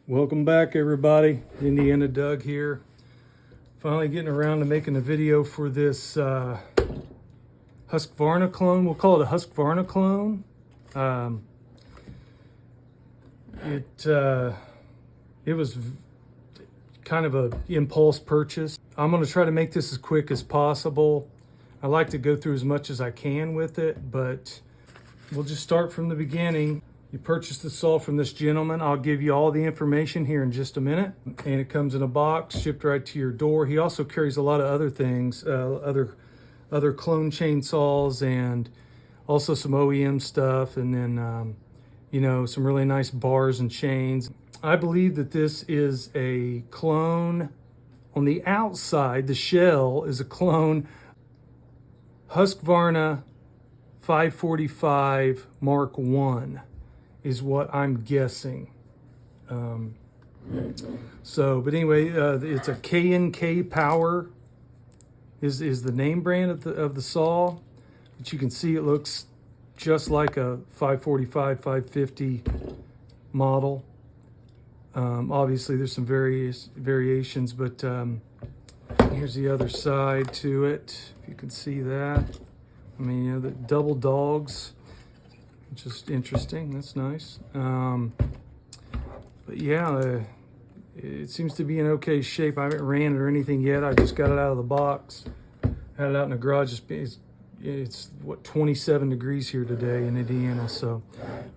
Welcome back, everybody. Indiana Doug here. Finally getting around to making a video for this Husqvarna clone. We'll call it a Husqvarna clone. It was kind of a impulse purchase. I'm going to try to make this as quick as possible. I like to go through as much as I can with it, but we'll just start from the beginning. You purchased the saw from this gentleman. I'll give you all the information here in just a minute. And it comes in a box, shipped right to your door. He also carries a lot of other things, other clone chainsaws and also some OEM stuff. And then, some really nice bars and chains. I believe that this is a clone. On the outside, the shell is a clone Husqvarna 545 Mark 1. Is what I'm guessing. But anyway, it's a K&K Power is the name brand of the saw. But you can see it looks just like a 545, 550 model. Obviously, there's some variations, but here's the other side to it. If you can see that. I mean, the double dogs. Just interesting. That's nice. But yeah, it seems to be in okay shape. I haven't ran it or anything yet. I just got it out of the box. Had it out in the garage. It's what, 27 degrees here today in Indiana. So,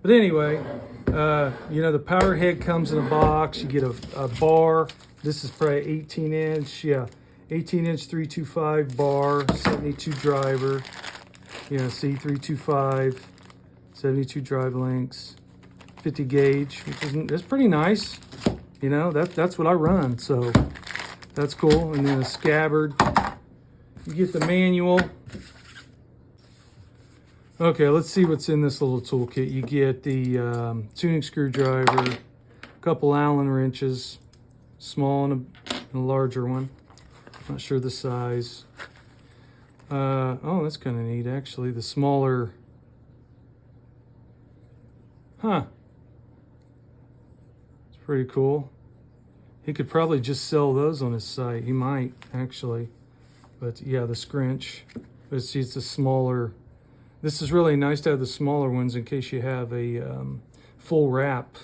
but anyway, the power head comes in a box. You get a bar. This is probably 18 inch. Yeah, 18 inch 325 bar, 72 driver. Yeah, see, 325. 72 drive links, 50 gauge, that's pretty nice. That's what I run, so that's cool. And then a scabbard. You get the manual. Okay, let's see what's in this little toolkit. You get the tuning screwdriver, a couple Allen wrenches, small and a larger one. Not sure the size. Oh, that's kind of neat, actually. The smaller. Huh. It's pretty cool. He could probably just sell those on his site. He might, actually. But yeah, the scrunch. But see, it's a smaller. This is really nice to have the smaller ones in case you have a full wrap.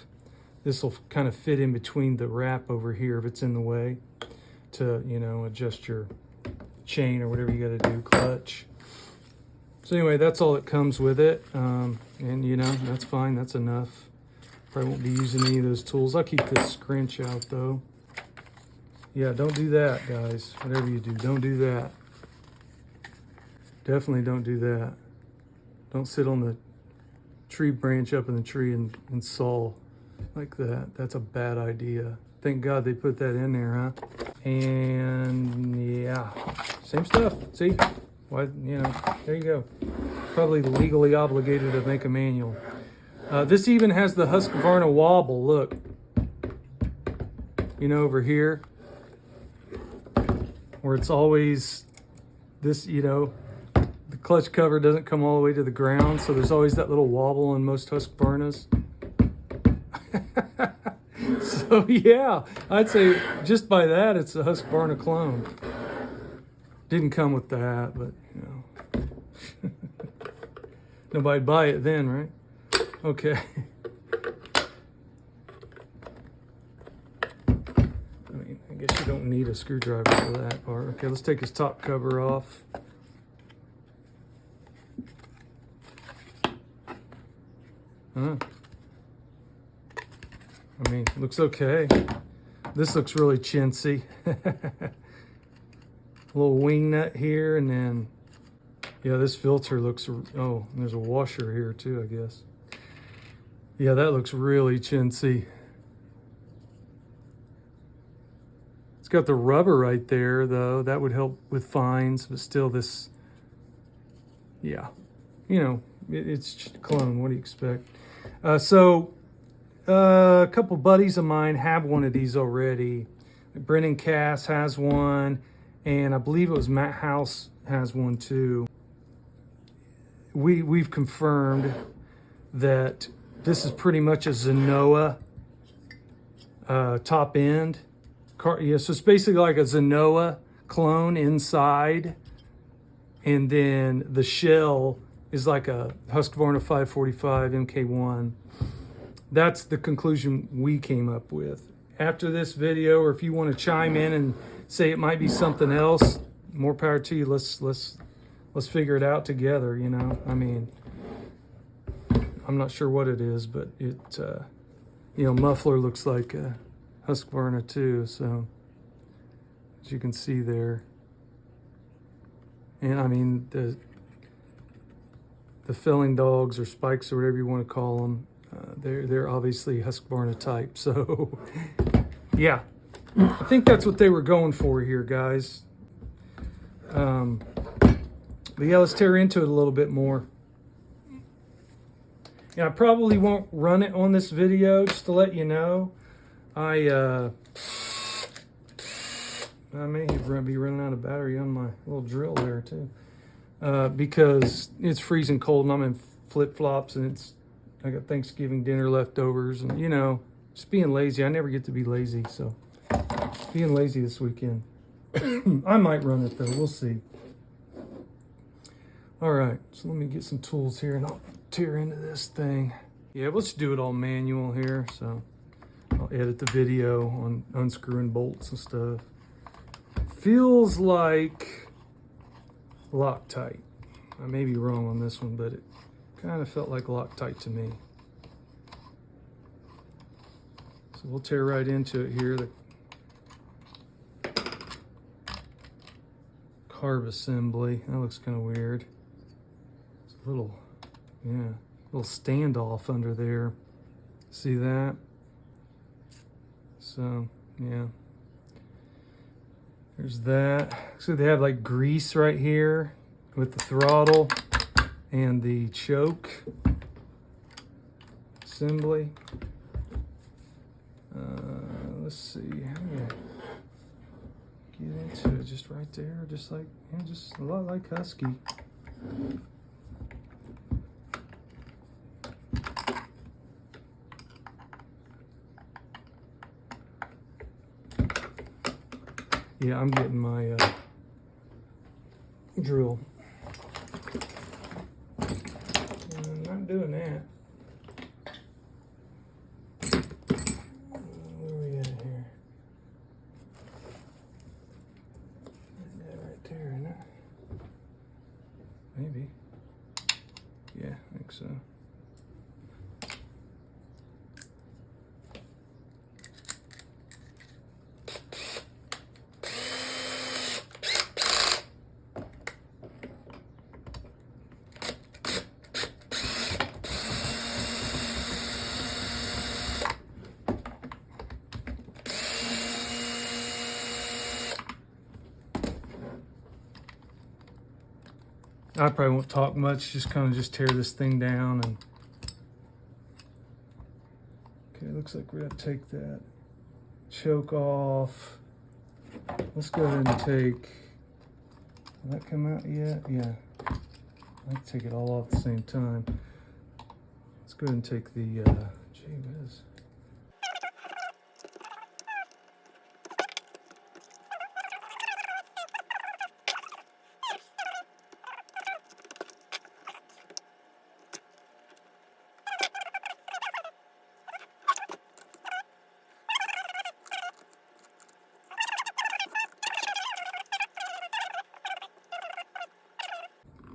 This will kind of fit in between the wrap over here if it's in the way to, adjust your chain or whatever you got to do, clutch. So anyway, that's all that comes with it. And that's fine, that's enough. Probably won't be using any of those tools. I'll keep this scrunch out though. Yeah, don't do that, guys. Whatever you do, don't do that. Definitely don't do that. Don't sit on the tree branch up in the tree and saw like that. That's a bad idea. Thank God they put that in there, huh? And yeah, same stuff, see? Why, there you go. Probably legally obligated to make a manual. This even has the Husqvarna wobble, look. Over here. Where it's always this, the clutch cover doesn't come all the way to the ground, so there's always that little wobble on most Husqvarnas. So yeah, I'd say just by that, it's a Husqvarna clone. Didn't come with that, but nobody'd buy it then, right? Okay. I guess you don't need a screwdriver for that part. Okay, let's take his top cover off. Looks okay. This looks really chintzy. Little wing nut here, and then yeah, this filter looks, oh, there's a washer here too, I guess. Yeah, that looks really chintzy. It's got the rubber right there though. That would help with fines, but still this, yeah, it's clone. What do you expect? A couple buddies of mine have one of these already. Brennan Cass has one. And I believe it was Matt House has one too. We've confirmed that this is pretty much a Zenoa top end. Yeah, so it's basically like a Zenoa clone inside, and then the shell is like a Husqvarna 545 MK1. That's the conclusion we came up with. After this video, or if you want to chime in and say it might be something else, more power to you. Let's figure it out together, you know. I mean, I'm not sure what it is, but it, you know, Muffler looks like a Husqvarna too, so as you can see there. And I mean, the filling dogs or spikes or whatever you want to call them, they're obviously Husqvarna type. So yeah, I think that's what they were going for here, guys. But yeah, let's tear into it a little bit more. Yeah, I probably won't run it on this video, just to let you know. I may be running out of battery on my little drill there too, because it's freezing cold and I'm in flip-flops, and I got Thanksgiving dinner leftovers, and you know, just being lazy. I never get to be lazy, so being lazy this weekend. I might run it though, we'll see. All right, so let me get some tools here and I'll tear into this thing. Yeah, let's do it all manual here, so I'll edit the video on unscrewing bolts and stuff. Feels like Loctite. I may be wrong on this one, but it kind of felt like Loctite to me. So we'll tear right into it here. The carb assembly. That looks kind of weird. It's a little, yeah, little standoff under there. See that? So, yeah. There's that. So they have like grease right here with the throttle and the choke assembly. Let's see. How do I get into it? Just right there, just like, yeah, just a lot like Husky. Yeah, I'm getting my drill. I'm doing that. Where are we at here? That right there, isn't it? Maybe. Yeah, I think so. I probably won't talk much, just kind of just tear this thing down. And okay, looks like we're gonna take that choke off. Let's go ahead and take, will that come out yet? Yeah, I can take it all off at the same time. Let's go ahead and take the, gee whiz.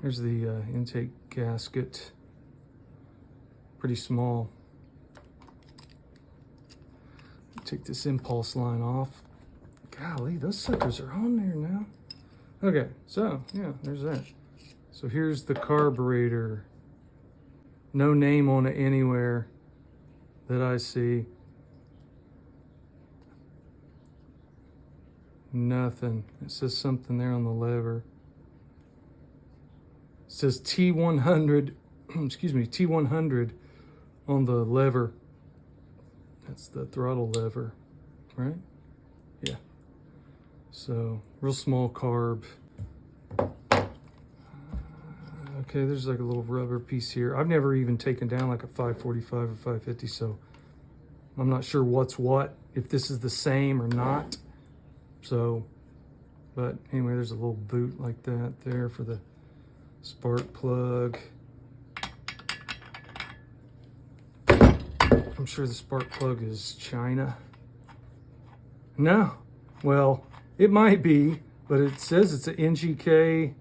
Here's the intake gasket, pretty small. Take this impulse line off. Golly, those suckers are on there now. Okay, so yeah, there's that. So here's the carburetor. No name on it anywhere that I see. Nothing. It says something there on the lever. It says T100, excuse me, T100 on the lever. That's the throttle lever, right? Yeah. So, real small carb. Okay, there's like a little rubber piece here. I've never even taken down like a 545 or 550, so I'm not sure what's what, if this is the same or not. So, but anyway, there's a little boot like that there for the spark plug. I'm sure the spark plug is China. No, well, it might be, but it says it's an NGK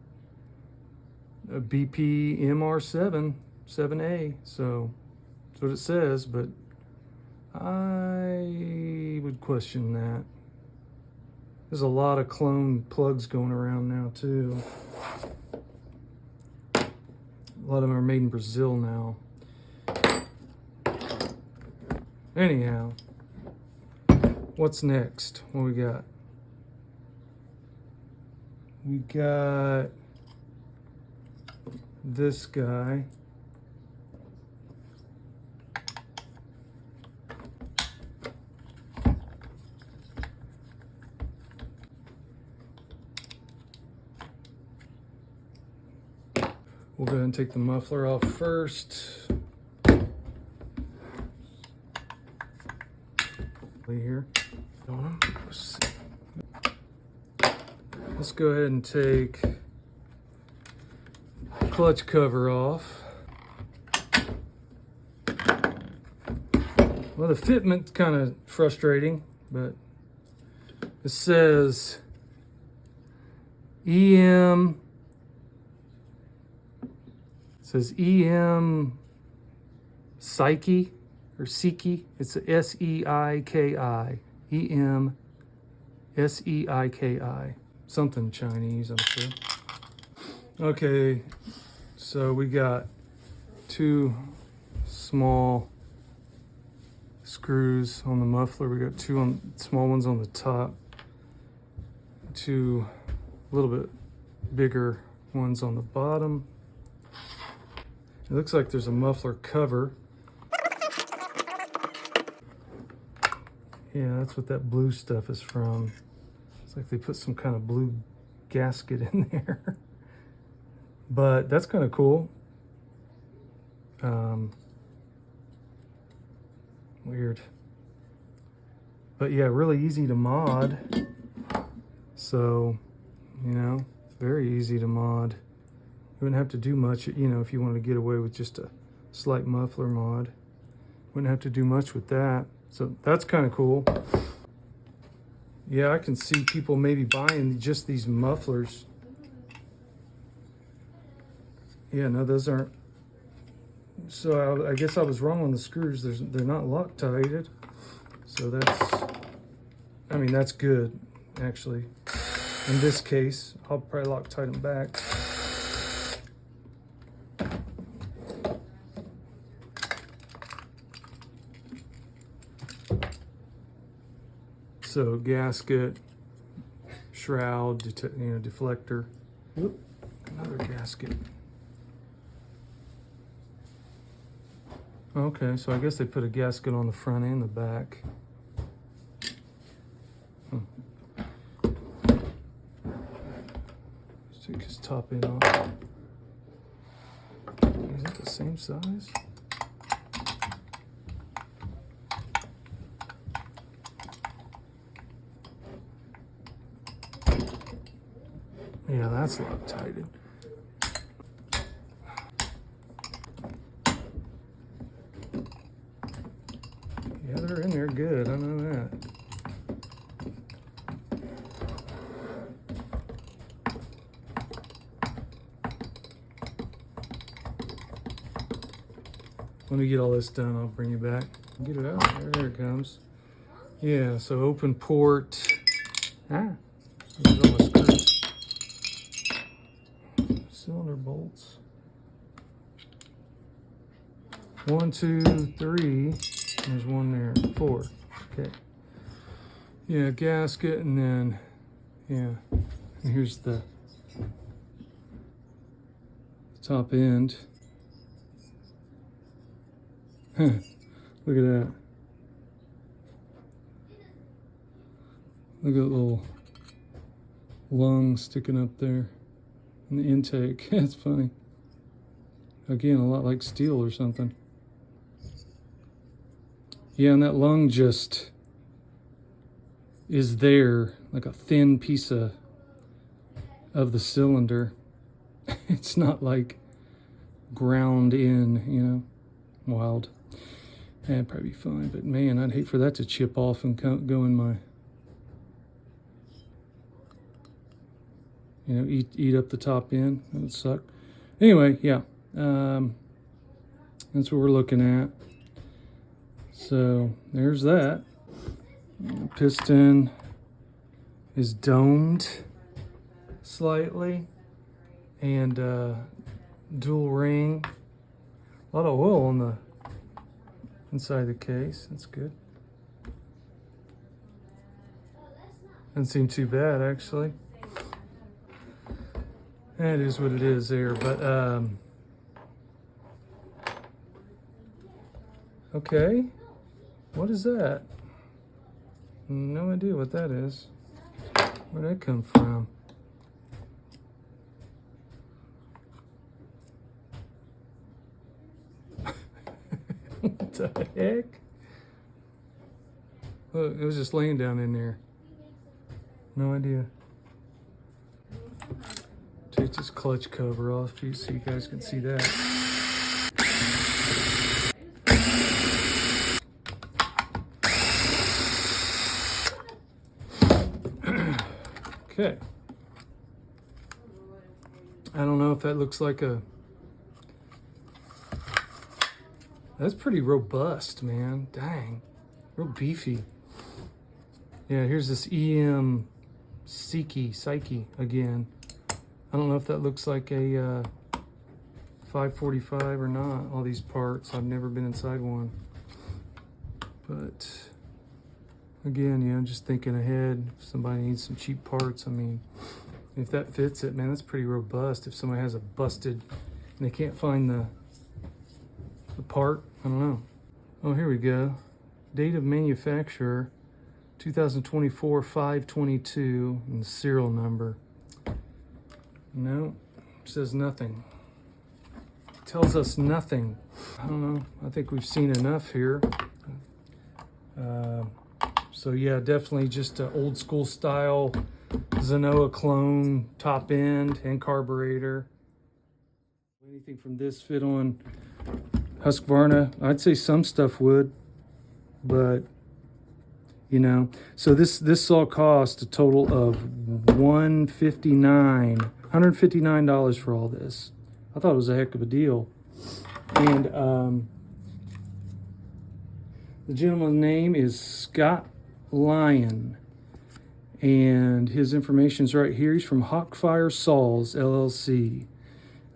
a BP MR7 7A, so that's what it says, but I would question that. There's a lot of clone plugs going around now too. A lot of them are made in Brazil now. Anyhow, what's next? What we got? We got this guy. We'll go ahead and take the muffler off first. Here. Let's go ahead and take the clutch cover off. Well, the fitment's kind of frustrating, but it says EM. It says EM Psyche or Seiki. It's a S-E-I-K-I. EM S-E-I-K-I. Something Chinese, I'm sure. Okay, so we got two small screws on the muffler. We got two small ones on the top, two a little bit bigger ones on the bottom. It looks like there's a muffler cover. Yeah, that's what that blue stuff is from. It's like they put some kind of blue gasket in there. But that's kind of cool. Weird. But yeah, really easy to mod. So, you know, very easy to mod. You wouldn't have to do much, you know, if you wanted to get away with just a slight muffler mod. Wouldn't have to do much with that. So that's kind of cool. Yeah, I can see people maybe buying just these mufflers. Yeah, no, those aren't. So I guess I was wrong on the screws. They're not Loctited. So I mean, that's good, actually. In this case, I'll probably Loctite them back. So gasket, shroud, deflector. Whoop, another gasket. Okay, so I guess they put a gasket on the front and the back. Let's take his top end off. Is that the same size? Yeah, that's Loctited. Yeah, they're in there good, I know that. Let me get all this done, I'll bring you back. Get it out, there it comes. Yeah, so open port. There's all my screws. Cylinder bolts. 1, 2, 3. There's one there. 4. Okay. Yeah, gasket, and then yeah. And here's the top end. Huh. Look at that. Look at that little lung sticking up there in the intake. That's funny. Again, a lot like steel or something. Yeah, and that lung just is there, like a thin piece of the cylinder. It's not like ground in, you know, wild. That'd probably be fine, but man, I'd hate for that to chip off and go in my, you know, eat up the top end. That would suck. Anyway, yeah, that's what we're looking at. So there's that. The piston is domed slightly, and dual ring. A lot of oil on the inside the case. That's good. Doesn't seem too bad, actually. That is what it is there, but okay. What is that? No idea what that is. Where'd that come from? What the heck? Look, it was just laying down in there. No idea. Take this clutch cover off so you guys can see that. Okay. I don't know if that looks like a... That's pretty robust, man. Dang. Real beefy. Yeah, here's this EM Psyche again. I don't know if that looks like a 545 or not, all these parts. I've never been inside one. But again, yeah, I'm just thinking ahead. If somebody needs some cheap parts, I mean, if that fits it, man, that's pretty robust. If somebody has a busted and they can't find the part, I don't know. Oh, here we go. Date of manufacturer, 2024 5/22, and the serial number. No, says nothing. Tells us nothing. I don't know. I think we've seen enough here. So yeah, definitely just an old school style Zenoa clone, top end and carburetor. Anything from this fit on Husqvarna? I'd say some stuff would, but you know. So this all cost a total of $159 for all this. I thought it was a heck of a deal. And the gentleman's name is Scott Lyon, and his information's right here. He's from Hawkfire Saws LLC.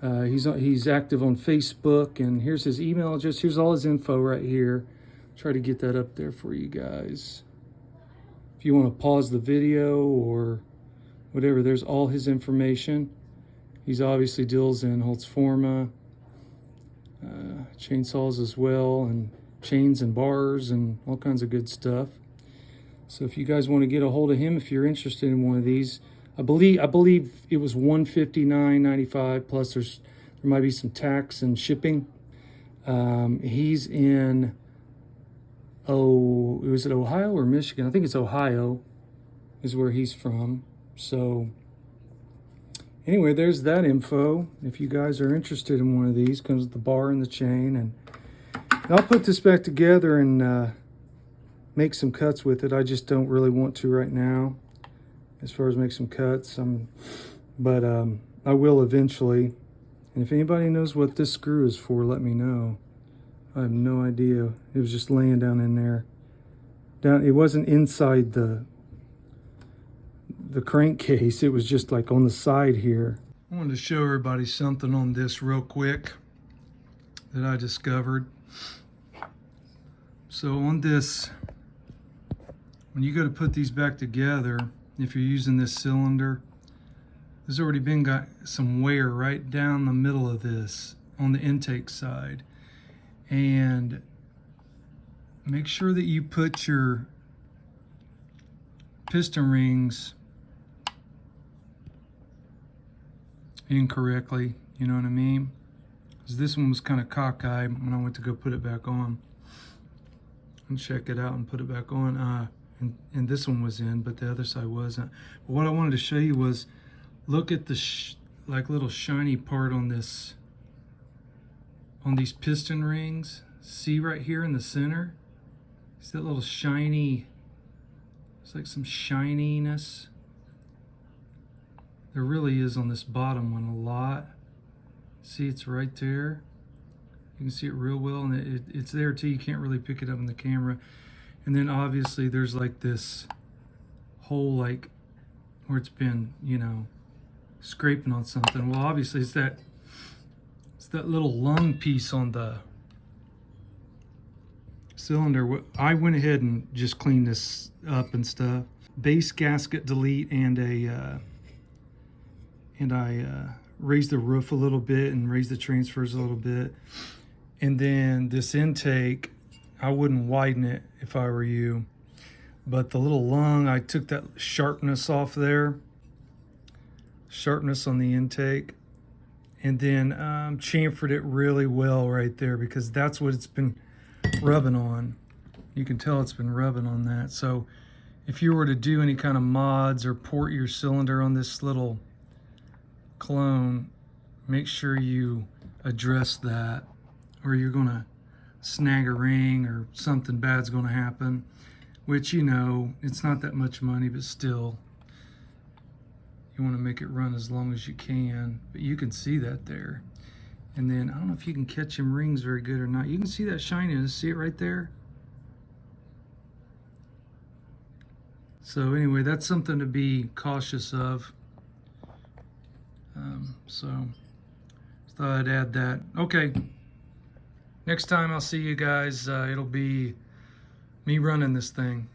He's active on Facebook, and here's his email address. Here's all his info right here. Try to get that up there for you guys. If you want to pause the video or whatever, there's all his information. He's obviously deals in Husqvarna, chainsaws as well, and chains and bars and all kinds of good stuff. So if you guys want to get a hold of him, if you're interested in one of these, I believe it was $159.95 plus there might be some tax and shipping. He's in was it Ohio or Michigan? I think it's Ohio is where he's from. So anyway, there's that info. If you guys are interested in one of these, comes with the bar and the chain, and I'll put this back together and make some cuts with it. I just don't really want to right now as far as make some cuts. But I will eventually. And if anybody knows what this screw is for, let me know. I have no idea. It was just laying down in there. It wasn't inside the crankcase. It was just like on the side here. I wanted to show everybody something on this real quick that I discovered. So on this, when you go to put these back together, if you're using this cylinder, there's already got some wear right down the middle of this on the intake side. And make sure that you put your piston rings in correctly, you know what I mean? Because this one was kind of cockeyed when I went to go put it back on. and check it out and put it back on. And this one was in, but the other side wasn't. But what I wanted to show you was, look at the like little shiny part on this, on these piston rings. See right here in the center? See that little shiny, it's like some shininess. There really is on this bottom one a lot. See, it's right there. You can see it real well, and it's there too. You can't really pick it up in the camera. And then obviously there's like this hole, like where it's been, you know, scraping on something. Well, obviously it's that little lung piece on the cylinder. I went ahead and just cleaned this up and stuff. Base gasket delete, and I raised the roof a little bit and raised the transfers a little bit. And then this intake, I wouldn't widen it if I were you, but the little lung, I took that sharpness off there, sharpness on the intake, and then chamfered it really well right there, because that's what it's been rubbing on. You can tell it's been rubbing on that. So if you were to do any kind of mods or port your cylinder on this little clone, make sure you address that, or you're gonna snag a ring or something bad's gonna happen, which, you know, it's not that much money, but still, you wanna make it run as long as you can. But you can see that there. And then, I don't know if you can catch them rings very good or not. You can see that shininess, see it right there? So anyway, that's something to be cautious of. So thought I'd add that. Okay, next time I'll see you guys, it'll be me running this thing.